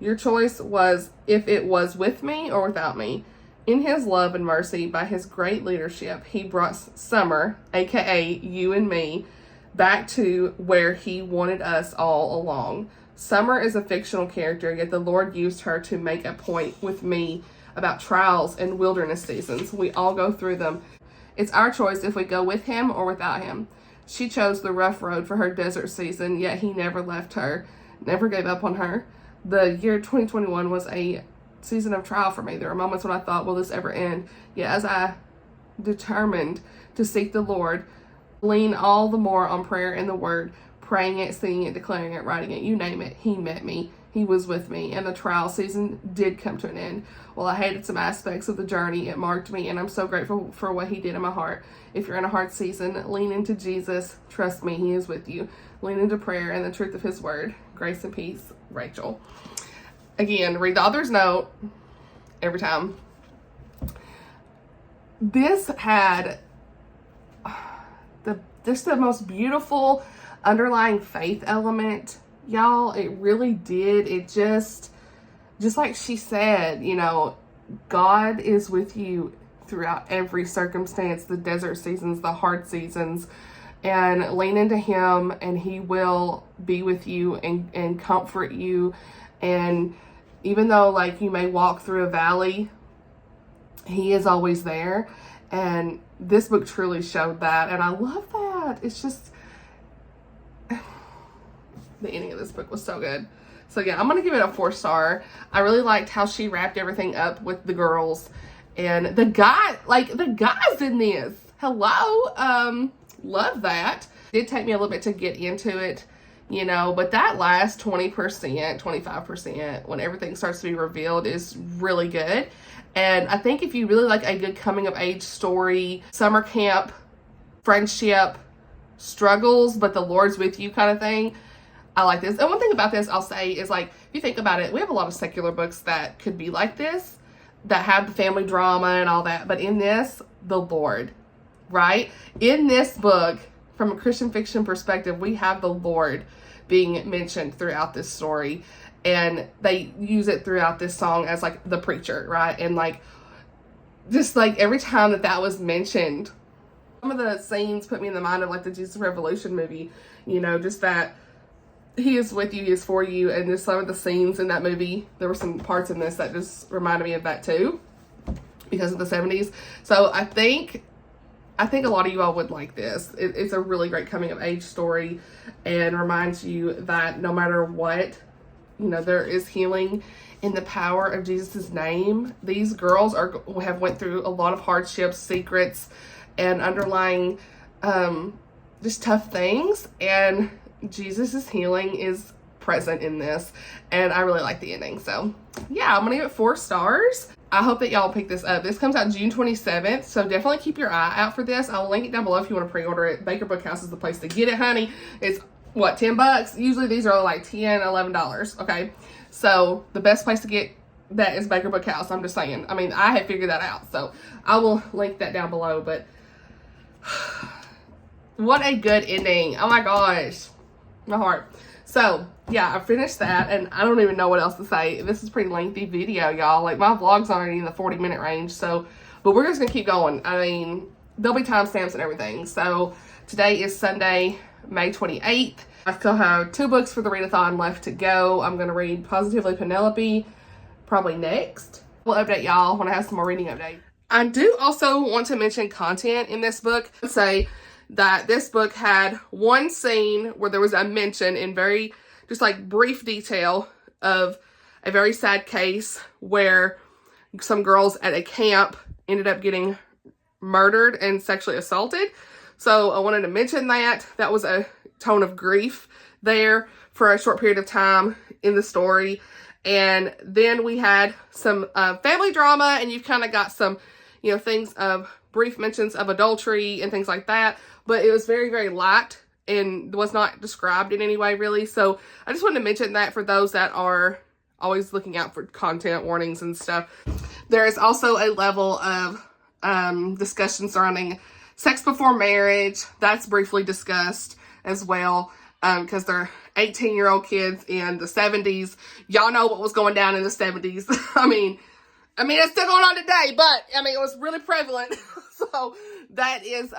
Your choice was if it was with me or without me. In his love and mercy, by his great leadership, he brought Summer, aka you and me, back to where he wanted us all along. Summer is a fictional character, yet the Lord used her to make a point with me about trials and wilderness seasons. We all go through them. It's our choice if we go with him or without him. She chose the rough road for her desert season, yet he never left her, never gave up on her. The year 2021 was a season of trial for me. There were moments when I thought, will this ever end? Yet as I determined to seek the Lord, lean all the more on prayer and the word, praying it, singing it, declaring it, writing it, you name it, he met me. He was with me, and the trial season did come to an end. While I hated some aspects of the journey, it marked me, and I'm so grateful for what he did in my heart. If you're in a hard season, lean into Jesus. Trust me, he is with you. Lean into prayer and the truth of his word. Grace and peace, Rachel. Again, read the author's note every time. This had the most beautiful underlying faith element, y'all. It really did. It just like she said, you know, God is with you throughout every circumstance, the desert seasons, the hard seasons, and lean into him and he will be with you and comfort you. And even though like you may walk through a valley, he is always there. And this book truly showed that, and I love that. It's just the ending of this book was so good. So yeah, I'm gonna give it a 4-star. I really liked how she wrapped everything up with the girls and the guys in this. Hello, love that. It did take me a little bit to get into it, you know, but that last 20%, 25%, when everything starts to be revealed, is really good. And I think if you really like a good coming of age story, summer camp, friendship, struggles, but the Lord's with you kind of thing, I like this. And one thing about this I'll say is, like, if you think about it, we have a lot of secular books that could be like this, that have the family drama and all that. But in this, the Lord, right? In this book, from a Christian fiction perspective, we have the Lord being mentioned throughout this story. And they use it throughout this song as like the preacher, right? And like, just like every time that was mentioned, some of the scenes put me in the mind of like the Jesus Revolution movie, you know, just that he is with you, he is for you. And just some of the scenes in that movie, there were some parts in this that just reminded me of that too, because of the 70s. So I think a lot of you all would like this. It's a really great coming of age story and reminds you that no matter what, you know, there is healing in the power of Jesus' name. These girls have went through a lot of hardships, secrets, and underlying just tough things. And Jesus' healing is present in this. And I really like the ending. So yeah, I'm going to give it 4 stars. I hope that y'all pick this up. This comes out June 27th, so definitely keep your eye out for this. I'll link it down below if you want to pre-order it. Baker Book House is the place to get it, honey. It's, what, 10 bucks? Usually these are like $10, $11, okay? So the best place to get that is Baker Book House. I'm just saying. I mean, I had figured that out, so I will link that down below, but what a good ending. Oh my gosh. My heart. So, yeah, I finished that, and I don't even know what else to say. This is a pretty lengthy video, y'all. Like, my vlog's already in the 40-minute range, so, but we're just gonna keep going. I mean, there'll be timestamps and everything. So, today is Sunday, May 28th. I still have 2 books for the readathon left to go. I'm gonna read Positively Penelope probably next. We'll update y'all when I have some more reading updates. I do also want to mention content in this book. Say that this book had one scene where there was a mention in very, just like brief detail of a very sad case where some girls at a camp ended up getting murdered and sexually assaulted. So I wanted to mention that. That was a tone of grief there for a short period of time in the story. And then we had some family drama, and you've kind of got some, you know, things of brief mentions of adultery and things like that. But it was very, very light and was not described in any way, really. So I just wanted to mention that for those that are always looking out for content warnings and stuff. There is also a level of discussion surrounding sex before marriage. That's briefly discussed as well, because they're 18-year-old kids in the 70s. Y'all know what was going down in the 70s. I mean, it's still going on today, but, I mean, it was really prevalent. So that is,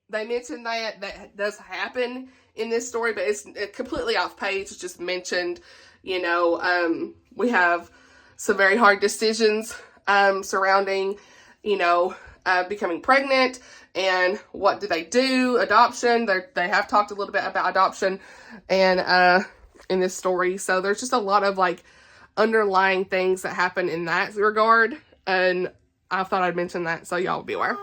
they mentioned that does happen in this story, but it's completely off page. It's just mentioned, you know, we have some very hard decisions surrounding, you know, becoming pregnant and what do they do, adoption. They have talked a little bit about adoption and in this story. So there's just a lot of like underlying things that happen in that regard. And I thought I'd mention that so y'all be aware.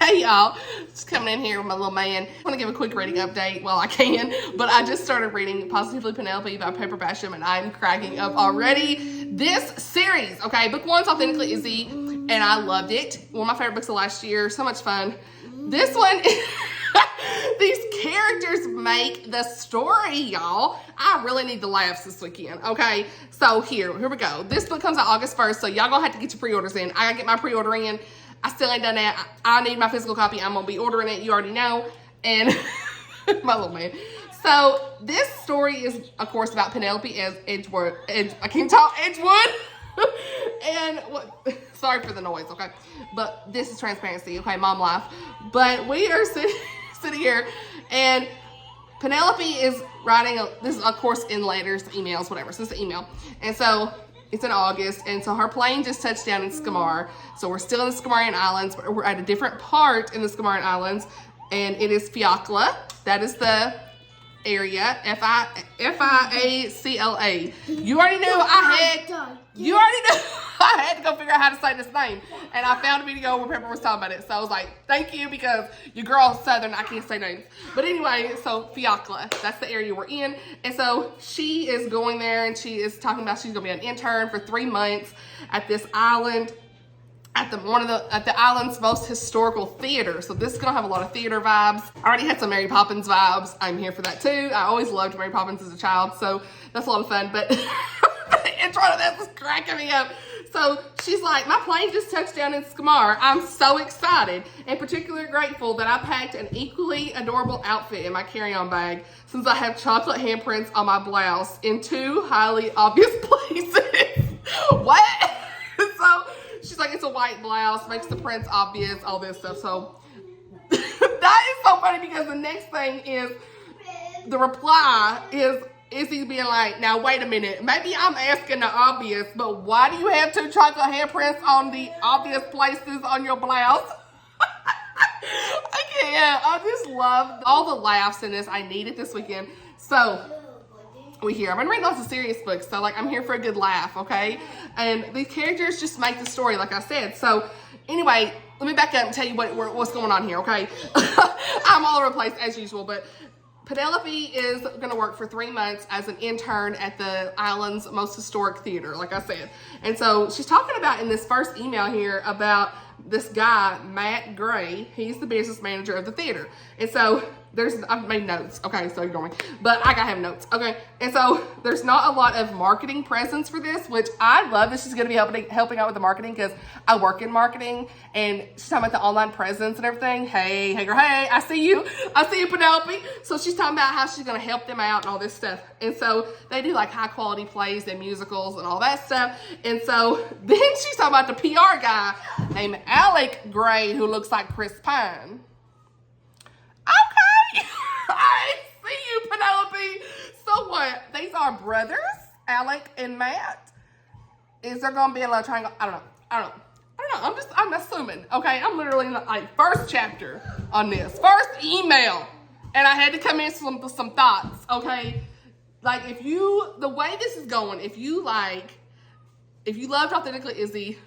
Hey y'all, just coming in here with my little man. I want to give a quick reading update while I can, but I just started reading Positively Penelope by Pepper Basham, and I'm cracking up already. This series, okay, book 1's authentically Izzy, and I loved it. One of my favorite books of last year, so much fun. This one, these characters make the story, y'all. I really need the laughs this weekend, okay? So here we go. This book comes out August 1st, so y'all gonna have to get your pre-orders in. I gotta get my pre-order in. I still ain't done that. I need my physical copy. I'm going to be ordering it. You already know. And my little man. So this story is, of course, about Penelope as Edgewood. I can't talk. Edgewood. And what? Sorry for the noise, okay? But this is transparency, okay? Mom life. But we are sitting here, and Penelope is writing. This is, of course, in letters, emails, whatever. So it's an email. And so it's in August, and so her plane just touched down in Skamar. So we're still in the Skamarian Islands, but we're at a different part in the Skamarian Islands, and it is Fiacla. That is the area, F-I-A-C-L-A. You already knew I had to go figure out how to say this name, and I found a video where Pepper was talking about it, so I was like, thank you, because your girl's Southern, I can't say names. But anyway, so Fiacla, that's the area we're in, and so she is going there, and she is talking about she's gonna be an intern for 3 months at this island, at the island's most historical theater. So this is gonna have a lot of theater vibes. I already had some Mary Poppins vibes. I'm here for that too. I always loved Mary Poppins as a child, so that's a lot of fun. But the intro to this is cracking me up. So she's like, my plane just touched down in Skamar. I'm so excited and particularly grateful that I packed an equally adorable outfit in my carry-on bag since I have chocolate handprints on my blouse in 2 highly obvious places. What? So she's like, it's a white blouse, makes the prints obvious, all this stuff. So that is so funny because the next thing is, the reply is Izzy being like, now wait a minute, maybe I'm asking the obvious, but why do you have 2 chocolate handprints on the obvious places on your blouse? I can't. I just love all the laughs in this. I need it this weekend. So we here. I've been reading lots of serious books, so like I'm here for a good laugh, okay? And these characters just make the story, like I said. So anyway, let me back up and tell you what's going on here, okay? I'm all over the place as usual, but Penelope is going to work for 3 months as an intern at the island's most historic theater, like I said. And so she's talking about in this first email here about this guy, Matt Gray. He's the business manager of the theater. And so I've made notes, okay, so ignore me, but I gotta have notes, okay? And so there's not a lot of marketing presence for this, which I love that she's gonna be helping out with the marketing, because I work in marketing, and she's talking about the online presence and everything. Hey, girl, hey, I see you, Penelope. So she's talking about how she's gonna help them out and all this stuff. And so they do like high quality plays and musicals and all that stuff. And so then she's talking about the PR guy named Alec Gray, who looks like Chris Pine. Okay, I see you, Penelope. So what? These are brothers, Alec and Matt. Is there gonna be a love triangle? I don't know. I'm assuming. Okay, I'm literally in the first chapter on this, first email, and I had to come in with some thoughts. Okay, like the way this is going, if you loved Authentically Izzy,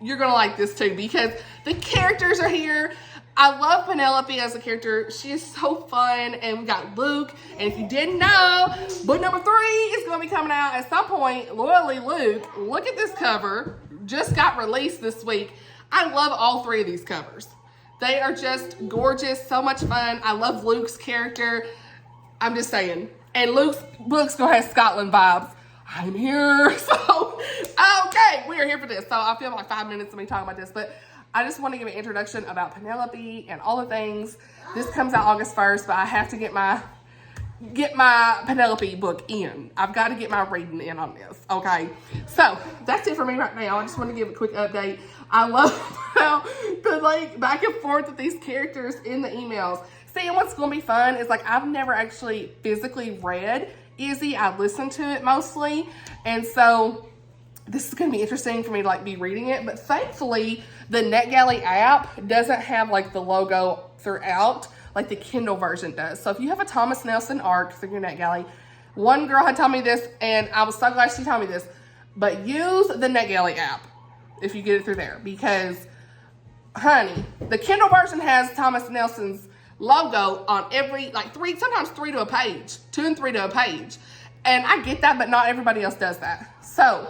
you're gonna like this too, because the characters are here. I love Penelope as a character. She is so fun. And we got Luke. And if you didn't know, book number 3 is going to be coming out at some point. Loyally Luke. Look at this cover. Just got released this week. I love all 3 of these covers. They are just gorgeous. So much fun. I love Luke's character. I'm just saying. And Luke's going to have Scotland vibes. I'm here. So, okay. We are here for this. So I feel like 5 minutes of me talking about this. But I just want to give an introduction about Penelope and all the things. This comes out August 1st, but I have to get my Penelope book in. I've got to get my reading in on this, okay? So that's it for me right now. I just want to give a quick update. I love how the back and forth with these characters in the emails. See, and what's going to be fun is I've never actually physically read Izzy. I listened to it mostly, and so this is going to be interesting for me to be reading it. But thankfully, the NetGalley app doesn't have the logo throughout like the Kindle version does. So if you have a Thomas Nelson ARC through your NetGalley, one girl had told me this, and I was so glad she told me this, but use the NetGalley app if you get it through there, because honey, the Kindle version has Thomas Nelson's logo on every, sometimes 3 to a page, 2 and 3 to a page. And I get that, but not everybody else does that. So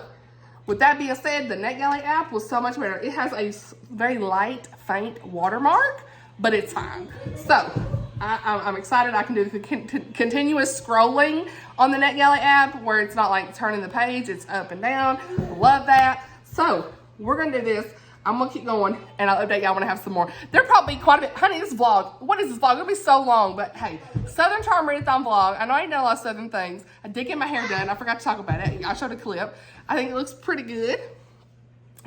with that being said, the NetGalley app was so much better. It has a very light, faint watermark, but it's fine. So I'm excited. I can do the continuous scrolling on the NetGalley app, where it's not turning the page, it's up and down. Love that. So we're gonna do this. I'm gonna keep going, and I'll update y'all when I have some more. There'll probably be quite a bit. Honey, this vlog, what is this vlog? It'll be so long, but hey, Southern Charm Readathon vlog. I know I ain't done a lot of Southern things. I did get my hair done. I forgot to talk about it. I showed a clip. I think it looks pretty good.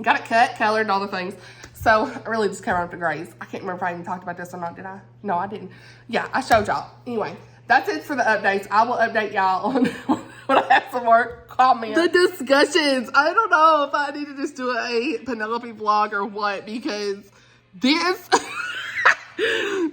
Got it cut, colored, and all the things. So I really just covered up the grays. I can't remember if I even talked about this or not, did I? No, I didn't. Yeah, I showed y'all. Anyway, that's it for the updates. I will update y'all on when I have some more comments. The discussions. I don't know if I need to just do a Penelope vlog or what, because this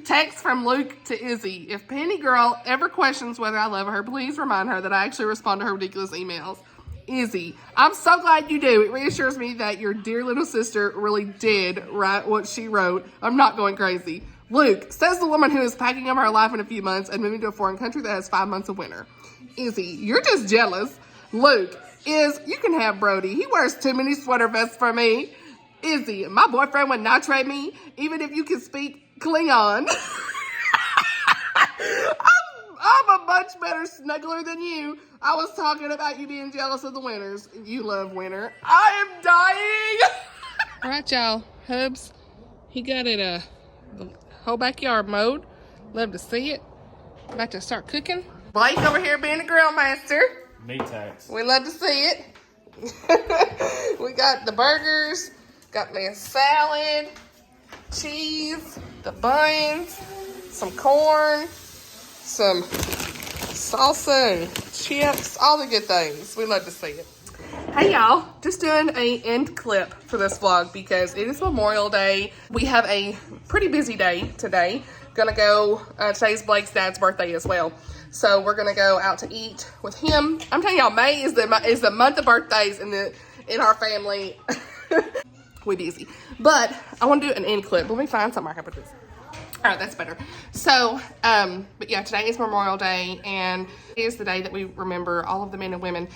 text from Luke to Izzy. If Penny Girl ever questions whether I love her, please remind her that I actually respond to her ridiculous emails. Izzy, I'm so glad you do. It reassures me that your dear little sister really did write what she wrote. I'm not going crazy. Luke, says the woman who is packing up her life in a few months and moving to a foreign country that has 5 months of winter. Izzy, you're just jealous. Luke, you can have Brody. He wears too many sweater vests for me. Izzy, my boyfriend would not trade me, even if you can speak Klingon. I'm a much better snuggler than you. I was talking about you being jealous of the winters. You love winter. I am dying. All right, y'all. Hubs, he got it the whole backyard mowed. Love to see it. About to start cooking. Blake over here being a grill master. Meat tax. We love to see it. We got the burgers. Got me a salad, cheese, the buns, some corn, some salsa and chips, all the good things. We love to see it. Hey y'all, just doing an end clip for this vlog because it is Memorial Day. We have a pretty busy day today. Gonna go, today's Blake's dad's birthday as well. So we're gonna go out to eat with him. I'm telling y'all, May is the month of birthdays in our family. We busy. But I want to do an end clip. Let me find something I can put this. All right, that's better. So, but yeah, today is Memorial Day, and it is the day that we remember all of the men and women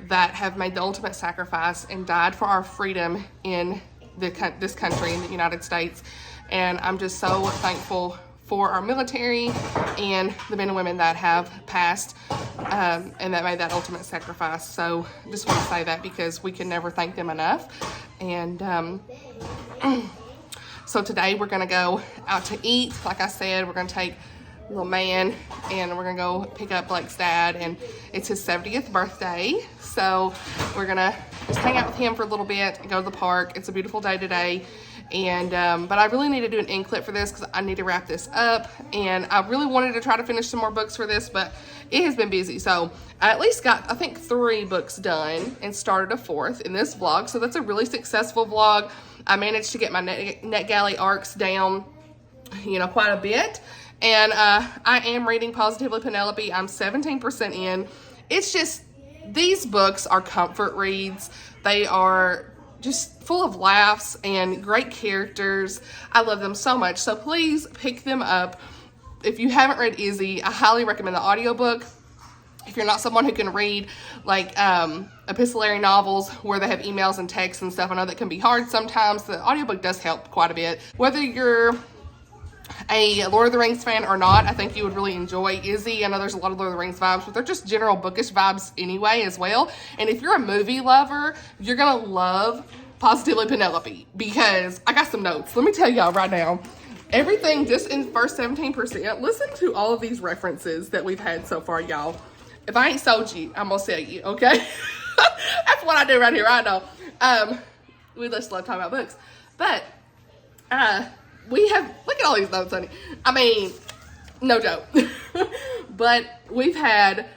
that have made the ultimate sacrifice and died for our freedom in this country, in the United States. And I'm just so thankful for our military and the men and women that have passed and that made that ultimate sacrifice. So just want to say that because we can never thank them enough. And so today we're gonna go out to eat. Like I said, we're gonna take little man and we're gonna go pick up Blake's dad, and it's his 70th birthday. So we're gonna just hang out with him for a little bit and go to the park. It's a beautiful day today. And but I really need to do an end clip for this because I need to wrap this up, and I really wanted to try to finish some more books for this, but it has been busy. So I at least got, I think, 3 books done and started a 4th in this vlog. So that's a really successful vlog. I managed to get my NetGalley arcs down, you know, quite a bit. And I am reading Positively Penelope. I'm 17% in. It's just, these books are comfort reads. They are just full of laughs and great characters. I love them so much. So please pick them up. If you haven't read Izzy, I highly recommend the audiobook. If you're not someone who can read like epistolary novels where they have emails and texts and stuff, I know that can be hard sometimes. The audiobook does help quite a bit. Whether you're a Lord of the Rings fan or not, I think you would really enjoy Izzy. I know there's a lot of Lord of the Rings vibes, but they're just general bookish vibes anyway as well. And if you're a movie lover, you're gonna love Positively Penelope, because I got some notes. Let me tell y'all right now, everything just in first 17%. Listen to all of these references that we've had so far, y'all. If I ain't sold you, I'm gonna sell you, okay? That's what I do right here, I know. We just love talking about books. But we have, look at all these notes, honey. I mean, no joke. But we've had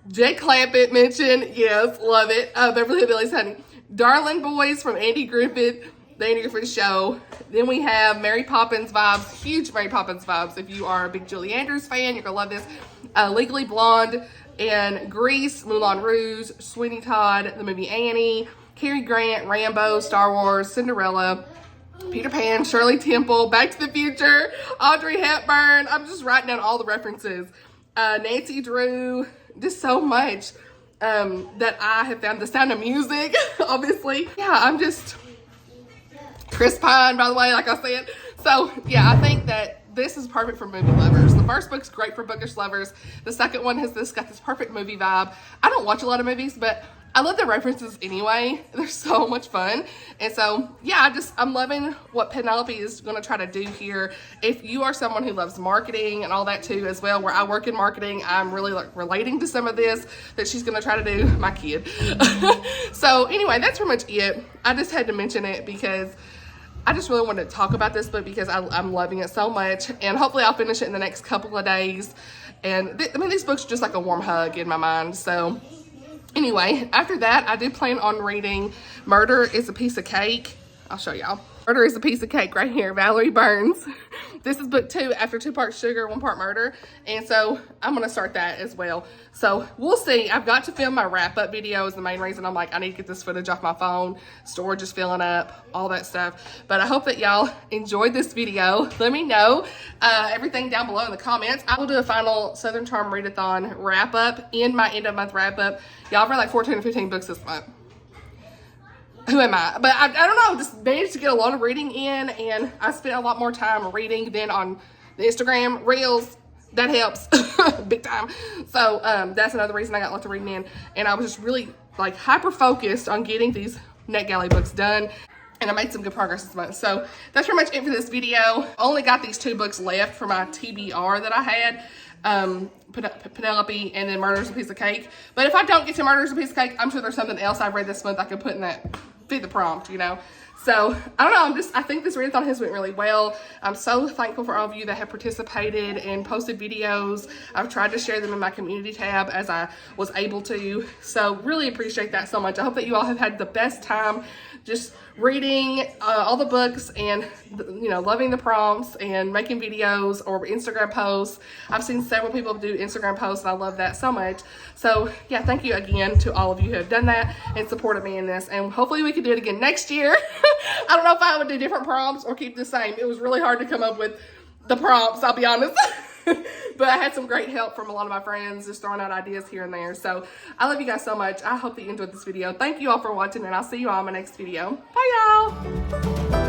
Jake Clampett mentioned, yes, love it. Beverly Hillbillies, honey. Darling Boys from Andy Griffith, the Andy Griffith Show. Then we have Mary Poppins vibes, huge Mary Poppins vibes. If you are a big Julie Andrews fan, you're gonna love this. Legally Blonde and Grease, Moulin Rouge, Sweeney Todd, the movie Annie, Cary Grant, Rambo, Star Wars, Cinderella, Peter Pan, Shirley Temple, Back to the Future, Audrey Hepburn. I'm just writing down all the references. Nancy Drew, just so much that I have found. The Sound of Music, obviously. Yeah, I'm just, Chris Pine, by the way, like I said. So yeah, I think that this is perfect for movie lovers. The first book's great for bookish lovers. The second one has got this perfect movie vibe. I don't watch a lot of movies, but I love the references anyway. They're so much fun. And so, yeah, I'm loving what Penelope is going to try to do here. If you are someone who loves marketing and all that too as well, where I work in marketing, I'm really like relating to some of this that she's going to try to do. My kid. So anyway, that's pretty much it. I just had to mention it because I just really wanted to talk about this book because I'm loving it so much. And hopefully I'll finish it in the next couple of days. And I mean, these books are just like a warm hug in my mind. So anyway, after that, I did plan on reading Murder is a Piece of Cake. I'll show y'all. Murder is a Piece of Cake right here, Valerie Burns. This is book 2 after 2 parts sugar, 1 part murder. And so I'm going to start that as well. So we'll see. I've got to film my wrap-up video is the main reason I'm like, I need to get this footage off my phone. Storage is filling up, all that stuff. But I hope that y'all enjoyed this video. Let me know everything down below in the comments. I will do a final Southern Charm Readathon wrap-up in my end-of-month wrap-up. Y'all read like 14 or 15 books this month. Who am I? But I don't know, just managed to get a lot of reading in, and I spent a lot more time reading than on the Instagram Reels. That helps big time. So that's another reason I got lots of reading in, and I was just really like hyper focused on getting these NetGalley books done, and I made some good progress this month. So that's pretty much it for this video. Only got these 2 books left for my TBR that I had. Penelope and then Murder's a Piece of Cake. But if I don't get to Murder's a Piece of Cake, I'm sure there's something else I've read this month I could put in that, fit the prompt, you know. So I don't know, I think this readathon has went really well. I'm so thankful for all of you that have participated and posted videos. I've tried to share them in my community tab as I was able to. So really appreciate that so much. I hope that you all have had the best time just reading all the books and, you know, loving the prompts and making videos or Instagram posts. I've seen several people do Instagram posts, and I love that so much. So yeah, thank you again to all of you who have done that and supported me in this, and hopefully we can do it again next year. I don't know if I would do different prompts or keep the same. It was really hard to come up with the prompts, I'll be honest. But I had some great help from a lot of my friends, just throwing out ideas here and there. So I love you guys so much. I hope that you enjoyed this video. Thank you all for watching, and I'll see you all in my next video. Bye, y'all.